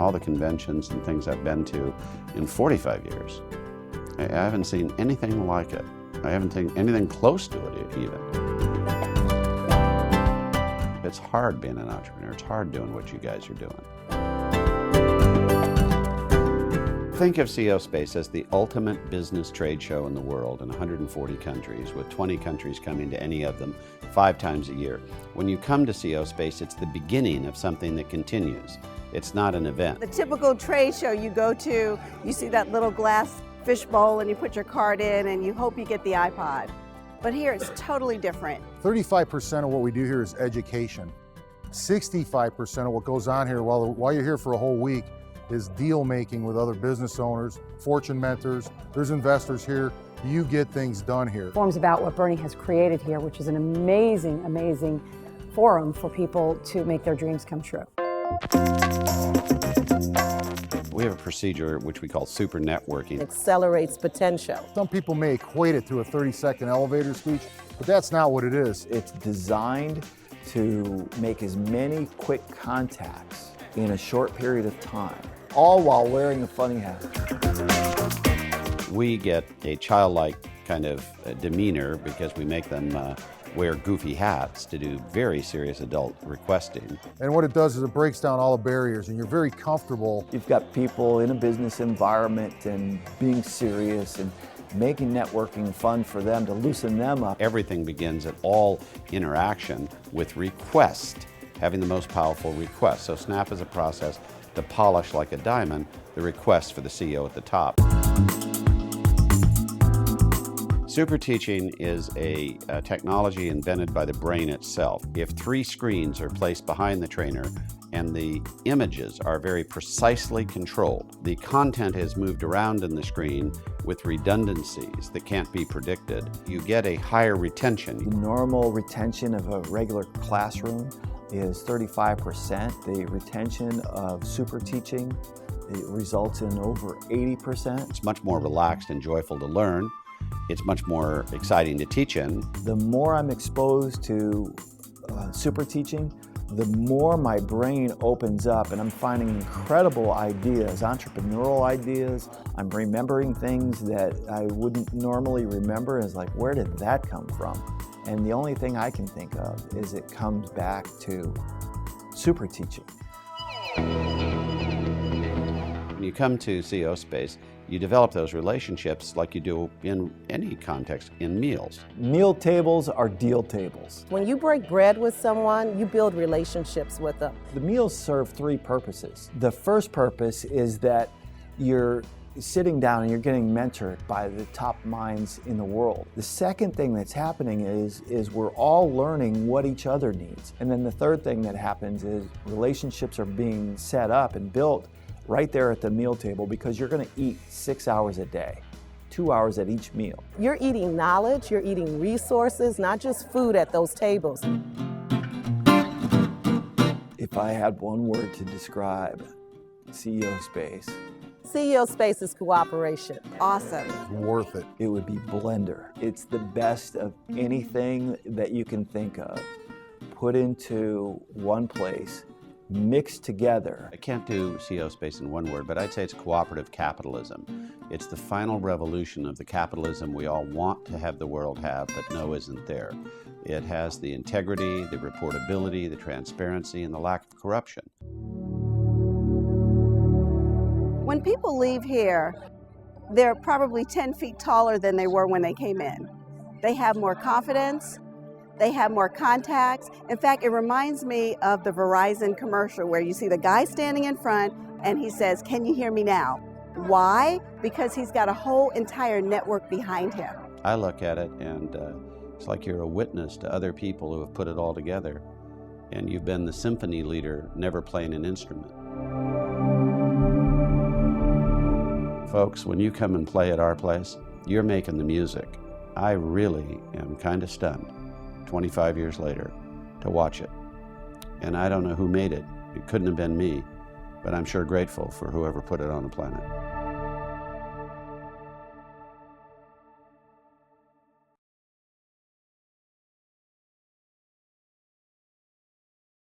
all the conventions and things I've been to in 45 years, I haven't seen anything like it. I haven't seen anything close to it even. It's hard being an entrepreneur. It's hard doing what you guys are doing. Think of CEO Space as the ultimate business trade show in the world in 140 countries, with 20 countries coming to any of them 5 times a year. When you come to CEO Space, it's the beginning of something that continues. It's not an event. The typical trade show you go to, you see that little glass fishbowl and you put your card in and you hope you get the iPod. But here it's totally different. 35% of what we do here is education. 65% of what goes on here while you're here for a whole week is deal making with other business owners, fortune mentors, there's investors here. You get things done here. Forums about what Bernie has created here, which is an amazing, amazing forum for people to make their dreams come true. We have a procedure which we call super networking. Accelerates potential. Some people may equate it to a 30-second elevator speech, but that's not what it is. It's designed to make as many quick contacts in a short period of time, all while wearing a funny hat. We get a childlike kind of demeanor because we make them wear goofy hats to do very serious adult requesting. And what it does is it breaks down all the barriers and you're very comfortable. You've got people in a business environment and being serious and making networking fun for them to loosen them up. Everything begins at all interaction with request, having the most powerful request. So S.N.A.P is a process to polish like a diamond the request for the CEO at the top. Super teaching is a technology invented by the brain itself. If 3 screens are placed behind the trainer and the images are very precisely controlled, the content is moved around in the screen with redundancies that can't be predicted, you get a higher retention. The normal retention of a regular classroom is 35%. The retention of super teaching, it results in over 80%. It's much more relaxed and joyful to learn. It's much more exciting to teach in. The more I'm exposed to super teaching, the more my brain opens up and I'm finding incredible ideas, entrepreneurial ideas. I'm remembering things that I wouldn't normally remember. It's like, where did that come from? And the only thing I can think of is it comes back to super teaching. When you come to CEO Space, you develop those relationships like you do in any context, in meals. Meal tables are deal tables. When you break bread with someone, you build relationships with them. The meals serve 3 purposes. The first purpose is that you're sitting down and you're getting mentored by the top minds in the world. The second thing that's happening is we're all learning what each other needs. And then the third thing that happens is relationships are being set up and built right there at the meal table because you're going to eat 6 hours a day, 2 hours at each meal. You're eating knowledge, you're eating resources, not just food at those tables. If I had one word to describe CEO Space, CEO Space is cooperation. Awesome. Worth it. it would be Blender. It's the best of anything that you can think of, put into one place, mixed together. I can't do CEO Space in one word, but I'd say it's cooperative capitalism. It's the final revolution of the capitalism we all want to have the world have, but know isn't there. It has the integrity, the reportability, the transparency, and the lack of corruption. When people leave here, they're probably 10 feet taller than they were when they came in. They have more confidence. They have more contacts. In fact, it reminds me of the Verizon commercial where you see the guy standing in front and he says, "Can you hear me now?" Why? Because he's got a whole entire network behind him. I look at it and it's like you're a witness to other people who have put it all together, and you've been the symphony leader never playing an instrument. Folks, when you come and play at our place, you're making the music. I really am kind of stunned 25 years later to watch it. And I don't know who made it. It couldn't have been me, but I'm sure grateful for whoever put it on the planet.